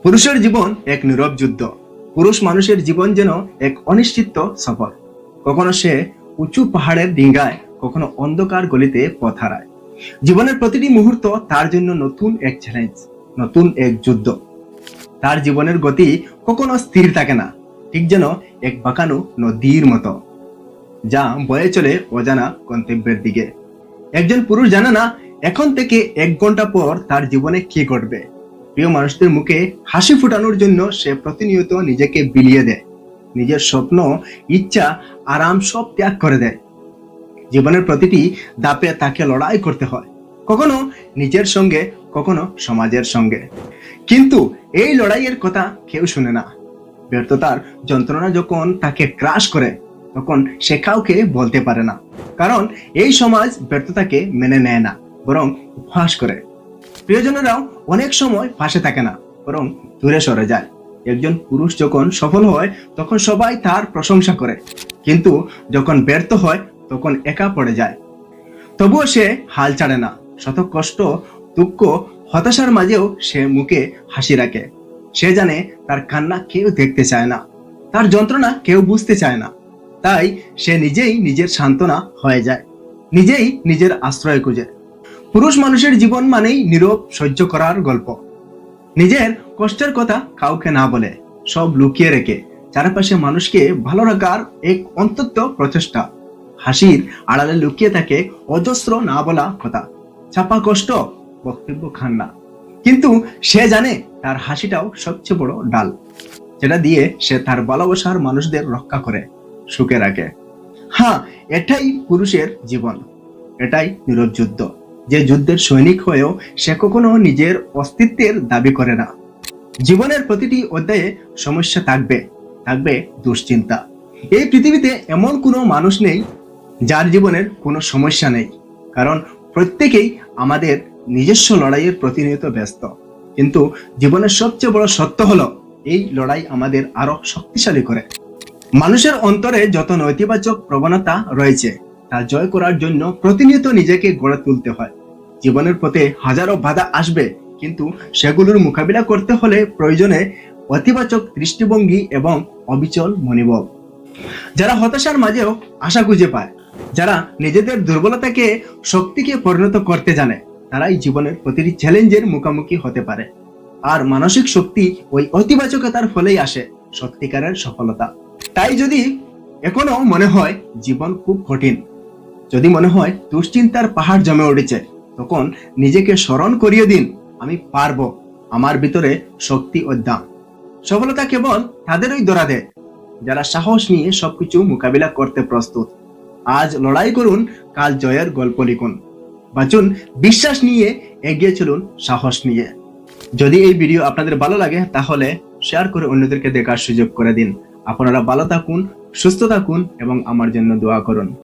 পুরুষের জীবন এক নীরব যুদ্ধ। পুরুষ মানুষের জীবন যেন এক অনিশ্চিত সফর। কখনো সে উঁচু পাহাড়ের ডিঙ্গায়, কখনো অন্ধকার গলিতে পথ হারায়। জীবনের প্রতিটি মুহূর্ত তার জন্য নতুন এক চ্যালেঞ্জ, নতুন এক যুদ্ধ। তার জীবনের গতি কখনো স্থির থাকে না, ঠিক যেন এক বাঁকানো নদীর মতো, যা বয়ে চলে অজানা গন্তব্যের দিকে। একজন পুরুষ জানে না এখন থেকে 1 ঘন্টা পর তার জীবনে কি ঘটবে। প্রিয় মানুষদের মুখে হাসি ফুটানোর জন্য সে প্রতিনিয়ত নিজেকে বিলিয়ে দেয়, নিজের স্বপ্ন, ইচ্ছা, আরাম সব ত্যাগ করে দেয়। জীবনের প্রতিটি ধাপে তাকে লড়াই করতে হয়, কখনো নিজের সঙ্গে, কখনো সমাজের সঙ্গে। কিন্তু এই লড়াইয়ের কথা কেউ শুনে না। ব্যর্থতার যন্ত্রণা যখন তাকে গ্রাস করে, তখন সে কাউকে বলতে পারে না, কারণ এই সমাজ ব্যর্থতাকে মেনে নেয় না, বরং উপহাস করে। প্রিয়জনেরাও অনেক সময় পাশে থাকে না, বরং দূরে সরে যায়। একজন পুরুষ যখন সফল হয় তখন সবাই তার প্রশংসা করে, কিন্তু যখন ব্যর্থ হয় তখন একা পড়ে যায়। তবুও সে হাল ছাড়ে না। শত কষ্ট, দুঃখ, হতাশার মাঝেও সে মুখে হাসি রাখে। সে জানে তার কান্না কেউ দেখতে চায় না, তার যন্ত্রণা কেউ বুঝতে চায় না। তাই সে নিজেই নিজের সান্ত্বনা হয়ে যায়, নিজেই নিজের আশ্রয় খুঁজে। পুরুষ মানুষের জীবন মানেই নীরব সহ্য করার গল্প। নিজের কষ্টের কথা কাউকে না বলে, সব লুকিয়ে রেখে চারপাশে মানুষকে ভালো রাখার এক অন্তত প্রচেষ্টা। হাসির আড়ালে লুকিয়ে থাকে অজস্র না বলা কথা, চাপা কষ্ট, বক্তব্য খান্না। কিন্তু সে জানে তার হাসিটাও সবচেয়ে বড় ডাল, যেটা দিয়ে সে তার ভালোবাসার মানুষদের রক্ষা করে, সুখে রাখে। হ্যাঁ, এটাই পুরুষের জীবন, এটাই নীরব যুদ্ধ। যে যুদ্ধের সৈনিক হয়েও সে কখনো নিজের অস্তিত্বের দাবি করে না। জীবনের প্রতিটি অধ্যায়ে সমস্যা থাকবে, থাকবে দুশ্চিন্তা। এই পৃথিবীতে এমন কোনো মানুষ নেই যার জীবনের কোনো সমস্যা নেই, কারণ প্রত্যেকেই আমাদের নিজস্ব লড়াইয়ের প্রতিনিয়ত ব্যস্ত। কিন্তু জীবনের সবচেয়ে বড় সত্য হলো, এই লড়াই আমাদের আরো শক্তিশালী করে। মানুষের অন্তরে যত নেতিবাচক প্রবণতা রয়েছে তা জয় করার জন্য প্রতিনিয়ত নিজেকে গড়ে তুলতে হয়। জীবনের পথে হাজারো বাধা আসবে, কিন্তু সেগুলোর মোকাবিলা করতে হলে প্রয়োজনে অতিবাচক দৃষ্টিভঙ্গি এবং অবিচল মনোবল। যারা হতাশার মাঝেও আশা খুঁজে পায়, যারা নিজেদের দুর্বলতাকে শক্তিকে পরিণত করতে জানে, তারাই জীবনের প্রতিটি চ্যালেঞ্জের মুখোমুখি হতে পারে। আর মানসিক শক্তি ওই অতিবাচকতার ফলেই আসে সত্যিকারের সফলতা। তাই যদি এখনো মনে হয় জীবন খুব কঠিন, যদি মনে হয় দুশ্চিন্তার পাহাড় জমে উঠেছে, তখন নিজেকে স্মরণ করিয়ে দিন, আমি পারবো, আমার ভিতরে শক্তি ও দাম। সফলতা কেবল তাদেরই ধরা দেয় যারা সাহস নিয়ে সবকিছু মোকাবিলা করতে প্রস্তুত। আজ লড়াই করুন, কাল জয়ের গল্প লিখুন। বাঁচুন বিশ্বাস নিয়ে, এগিয়ে চলুন সাহস নিয়ে। যদি এই ভিডিও আপনাদের ভালো লাগে তাহলে শেয়ার করে অন্যদেরকে দেখার সুযোগ করে দিন। আপনারা ভালো থাকুন, সুস্থ থাকুন এবং আমার জন্য দোয়া করুন।